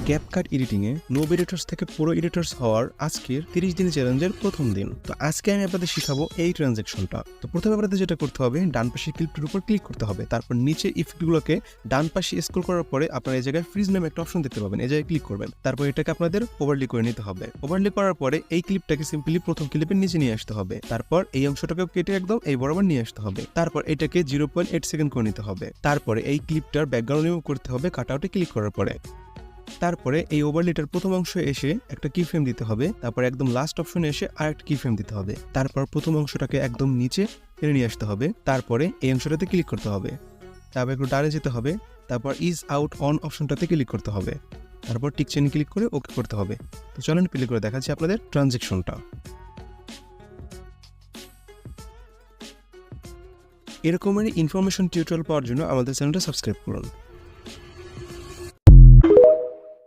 CapCut এডিটিংয়ে নোব editors থেকে pro editors হওয়ার আজকের 30 দিন চ্যালেঞ্জের প্রথম দিন। তো আজকে আমি আপনাদের শিখাবো এই ট্রানজ্যাকশনটা। তো প্রথমে আপনাদের যেটা করতে হবে, ডান পাশে ক্লিপটির উপর ক্লিক করতে হবে। তারপর নিচে ইফেক্টগুলোকে ডান পাশে স্ক্রল করার পরে আপনারা এই জায়গায় ফ্রিজ নামে একটা অপশন দেখতে পাবেন, এই জায়গায় ক্লিক করবেন। তারপর এটাকে আপনাদের ওভারলি করে নিতে হবে। ওভারলি করার পরে এই ক্লিপটাকে সিম্পলি প্রথম ক্লিপের নিচে নিয়ে আসতে হবে। তারপর এই অংশটাকে কেটে একদম এই বরাবর নিয়ে আসতে হবে। তারপর এটাকে 0.8 সেকেন্ড করে নিতে হবে। তারপরে এই ক্লিপটার ব্যাকগ্রাউন্ড রিমুভ করতে হবে কাটআউটে ক্লিক করার পরে। তারপরে এই ওভারলেটার প্রথম অংশে এসে একটা কি ফ্রেম দিতে হবে। তারপর একদম লাস্ট অপশনে এসে আরেকটা কি ফ্রেম দিতে হবে। তারপর প্রথম অংশটাকে একদম নিচে টেনে নিয়ে আসতে হবে। তারপরে এই অংশটাতে ক্লিক করতে হবে। তারপর একটু ডানে যেতে হবে। তারপর ইজ আউট অন অপশনটাতে ক্লিক করতে হবে। তারপর টিক চেন ক্লিক করে ওকে করতে হবে। তো চলেন প্লে করে দেখাচ্ছি আপনাদের ট্রানজ্যাকশনটা। এরকমের ইনফরমেশন টিউটোরিয়াল পাওয়ার জন্য আমাদের চ্যানেলটা সাবস্ক্রাইব করুন।